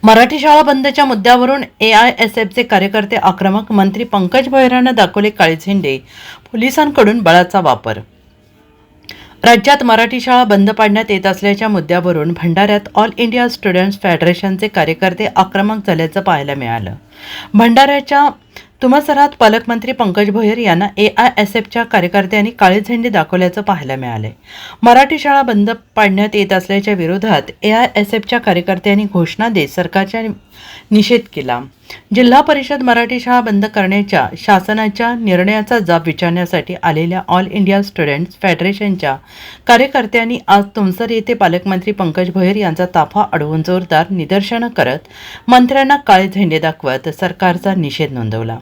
मराठी शाळा बंदच्या मुद्द्यावरून एआयएसएफचे कार्यकर्ते आक्रमक, मंत्री पंकज भोयरांना दाखवले काळे झेंडे, पोलिसांकडून बळाचा वापर. राज्यात मराठी शाळा बंद पाडण्यात येत असल्याच्या मुद्द्यावरून भंडाऱ्यात ऑल इंडिया स्टुडंट्स फेडरेशनचे कार्यकर्ते आक्रमक झाल्याचं पाहायला मिळालं. भंडाऱ्याच्या तुमसरात पालकमंत्री पंकज भोयर यांना एआयएसएफच्या कार्यकर्त्यांनी काळे झेंडे दाखवल्याचं पाहायला मिळालंय. मराठी शाळा बंद पाडण्यात येत असल्याच्या विरोधात एआयएसएफच्या कार्यकर्त्यांनी घोषणा देत सरकारचा निषेध केला. जिल्हा परिषद मराठी शाळा बंद करण्याच्या शासनाच्या निर्णयाचा जाब विचारण्यासाठी आलेल्या ऑल इंडिया स्टुडंट्स फेडरेशनच्या कार्यकर्त्यांनी आज तुमसर येथे पालकमंत्री पंकज भोयर यांचा ताफा अडवून जोरदार निदर्शनं करत मंत्र्यांना काळे झेंडे दाखवत सरकारचा निषेध नोंदवला.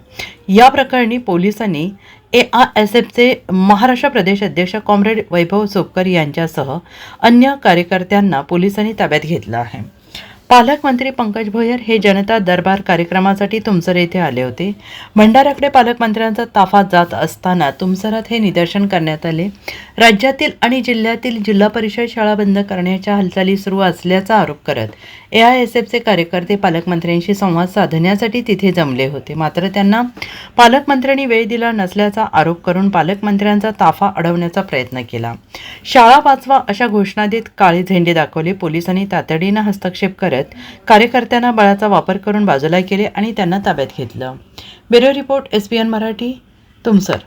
या प्रकरणी पोलिसांनी एआयएसएफचे महाराष्ट्र प्रदेश अध्यक्ष कॉम्रेड वैभव सोपकर यांच्यासह अन्य कार्यकर्त्यांना पोलिसांनी ताब्यात घेतलं आहे. पालकमंत्री पंकज भोयर हे जनता दरबार कार्यक्रमासाठी तुमसर येथे आले होते. भंडाऱ्याकडे पालकमंत्र्यांचा ताफा जात असताना तुमसरात हे निदर्शन करण्यात आले. राज्यातील आणि जिल्ह्यातील जिल्हा परिषद शाळा बंद करण्याच्या हालचाली सुरू असल्याचा आरोप करत एआयएसएफचे कार्यकर्ते पालकमंत्र्यांशी संवाद साधण्यासाठी तिथे जमले होते. मात्र त्यांना पालकमंत्र्यांनी वेळ दिला नसल्याचा आरोप करून पालकमंत्र्यांचा ताफा अडवण्याचा प्रयत्न केला. शाळा वाचवा अशा घोषणा देत काळे झेंडे दाखवले. पोलिसांनी तातडीनं हस्तक्षेप करत कार्यकर्त्यांना बळाचा वापर करून बाजूला केले आणि त्यांना ताब्यात घेतलं. Bureau report, SBN Marathi, Tumsar.